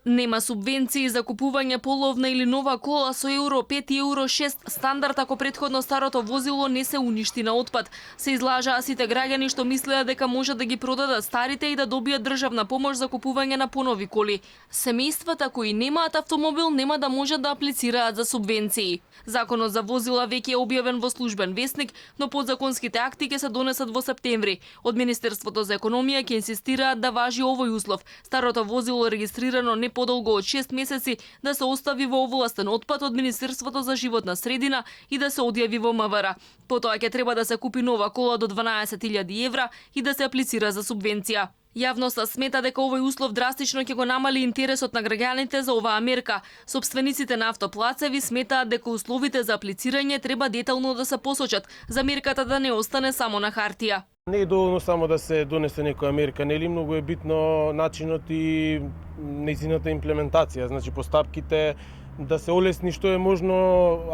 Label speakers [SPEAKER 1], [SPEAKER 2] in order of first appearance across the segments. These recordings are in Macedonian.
[SPEAKER 1] Нема субвенции за купување половна или нова кола со Евро 5 и Евро 6 стандард ако претходно старото возило не се уништи на отпад. Се излажаа сите граѓани што мислеа дека може да ги продадат старите и да добијат државна помош за купување на понови коли. Семејствата кои немаат автомобил нема да можат да аплицираат за субвенции. Законот за возила веќе е објавен во службен весник, но подзаконските акти ќе се донесат во септември. Од Министерството за економија ќе инсистираат да важи овој услов. Старото возило регистрирано не подолго од 6 месеци да се остави во овластен отпад од Министерството за животна средина и да се одјави во МВР. Потоа ќе треба да се купи нова кола до 12.000 евра и да се аплицира за субвенција. Јавноста смета дека овој услов драстично ќе го намали интересот на граѓаните за оваа мерка. Собствениците на автоплацеви сметаат дека условите за аплицирање треба детално да се посочат, за мерката да не остане само на хартија.
[SPEAKER 2] Не е доволно само да се донесе некоја мерка, нели многу е битно начинот и нејзината имплементација, значи постапките да се олесни што е можно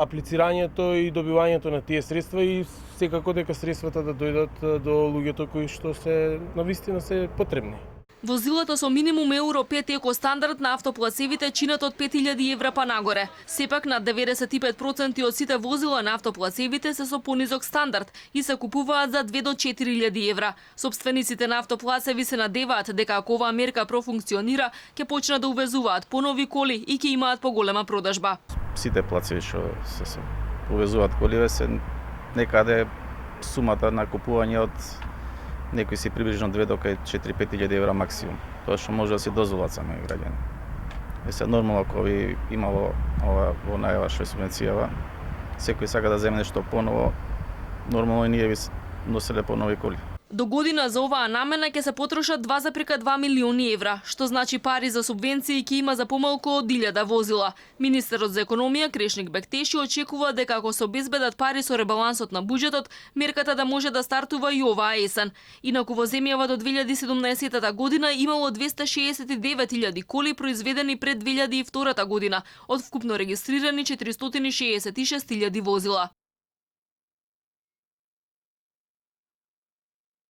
[SPEAKER 2] аплицирањето и добивањето на тие средства и секако дека средствата да дојдат до луѓето кои што се навистина се потребни.
[SPEAKER 1] Возилата со минимум Евро 5 еко стандард на автоплацевите чинат од 5000 евра па нагоре. Сепак над 95% од сите возила на автоплацевите се со понизок стандард и се купуваат за 2 до 4000 евра. Собствениците на автоплацеви се надеваат дека ако оваа мерка профункционира, ќе почнат да увезуваат понови коли и ќе имаат поголема продажба.
[SPEAKER 3] Сите плацеви што се увезуваат коливе се некаде сумата на купување од некои си приближно 2 до 4-5 евра максимум. Тоа што може да си дозволат сами граѓани. И се нормално ако ви имало ова во најава што е субвенцијава, секој сака да земе нешто поново, нормално и ние ви носеле понови коли.
[SPEAKER 1] До година за оваа намена ќе се потрошат 2,2 милиони евра, што значи пари за субвенции ќе има за помалку од 1000 возила. Министерот за економија Крешник Бектеши очекува дека ако се обезбедат пари со ребалансот на буџетот, мерката да може да стартува и оваа есен. Инаку во земјава до 2017 година имало 269.000 коли произведени пред 2002 година, од вкупно регистрирани 466.000 возила.